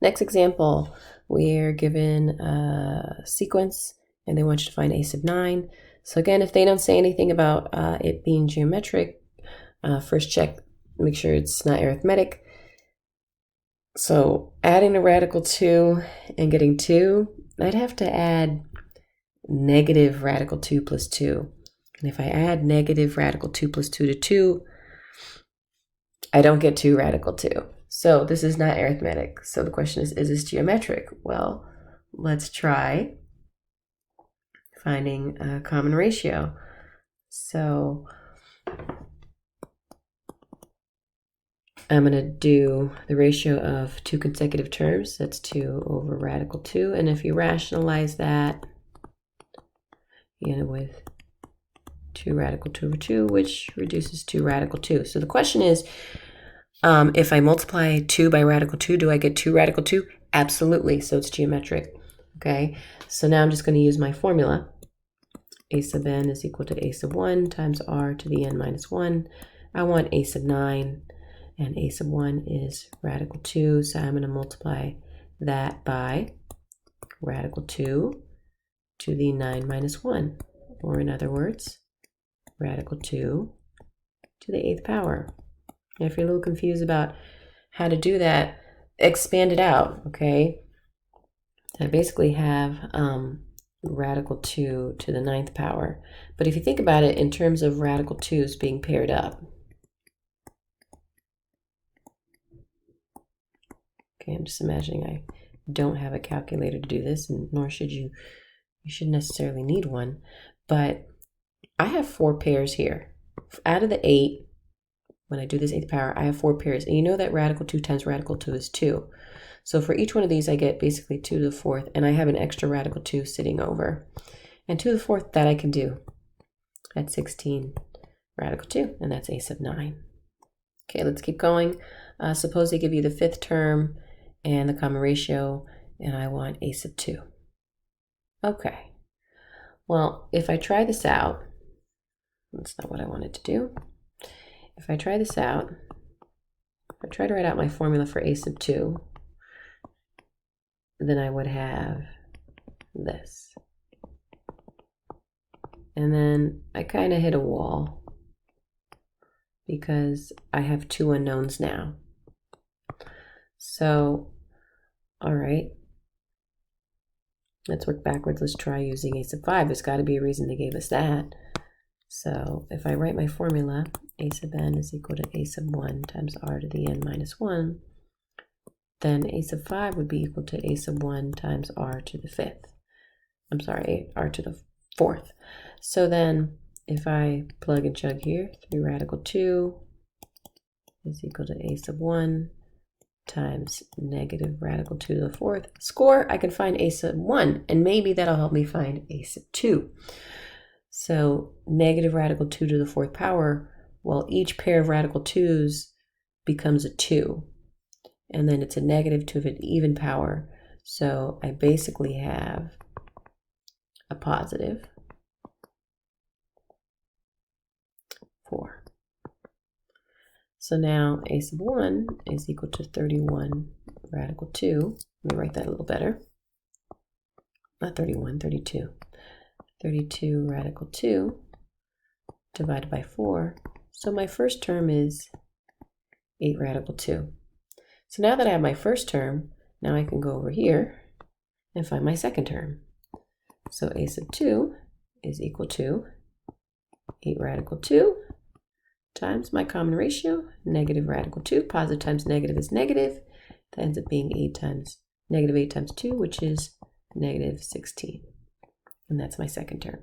Next example, we're given a sequence and they want you to find a sub 9. So again, if they don't say anything about it being geometric, first check, make sure it's not arithmetic. So adding a radical 2 and getting 2, I'd have to add negative radical 2 plus 2. And if I add negative radical 2 plus 2 to 2, I don't get 2 radical 2. So this is not arithmetic. So the question is this geometric? Well, let's try finding a common ratio. So I'm going to do the ratio of 2 consecutive terms. That's 2 over radical 2. And if you rationalize that, you end up with 2 radical 2 over 2, which reduces to radical 2. So the question is, if I multiply 2 by radical 2, do I get 2 radical 2? Absolutely. So it's geometric. Okay. So now I'm just going to use my formula. A sub n is equal to a sub 1 times r to the n minus 1. I want a sub 9, and a sub 1 is radical 2. So I'm going to multiply that by radical 2 to the 9 minus 1. Or in other words, radical 2 to the 8th power. And if you're a little confused about how to do that, expand it out, okay? I basically have radical 2 to the 9th power. But if you think about it in terms of radical 2's being paired up, okay, I'm just imagining I don't have a calculator to do this, and nor should you. You shouldn't necessarily need one. But I have 4 pairs here. Out of the 8, when I do this 8th power, I have 4 pairs. And you know that radical 2 times radical 2 is 2. So for each one of these, I get basically 2 to the 4th, and I have an extra radical 2 sitting over. And 2 to the 4th, that I can do. That's 16 radical 2, and that's a sub 9. Okay, let's keep going. Suppose they give you the 5th term and the common ratio, and I want a sub 2. Okay, well, if I try this out, that's not what I wanted to do. If I try this out, if I try to write out my formula for a sub 2, then I would have this. And then I kind of hit a wall because I have 2 unknowns now. So, all right, let's work backwards. Let's try using a sub 5. There's got to be a reason they gave us that. So if I write my formula, a sub n is equal to a sub 1 times r to the n minus 1, then a sub 5 would be equal to a sub 1 times r to the 5th. I'm sorry, r to the 4th. So then if I plug and chug here, 3 radical 2 is equal to a sub 1 times negative radical 2 to the 4th. Score, I can find a sub 1, and maybe that'll help me find a sub 2. So negative radical 2 to the 4th power, well, each pair of radical 2's becomes a 2. And then it's a negative 2 of an even power. So I basically have a positive 4. So now a sub 1 is equal to 31 radical 2. Let me write that a little better. Not 31, 32. 32 radical 2 divided by 4. So my first term is 8 radical 2. So now that I have my first term, now I can go over here and find my second term. So a sub 2 is equal to 8 radical 2 times my common ratio, negative radical 2. Positive times negative is negative. That ends up being negative 8 times 2, which is negative 16. And that's my second term.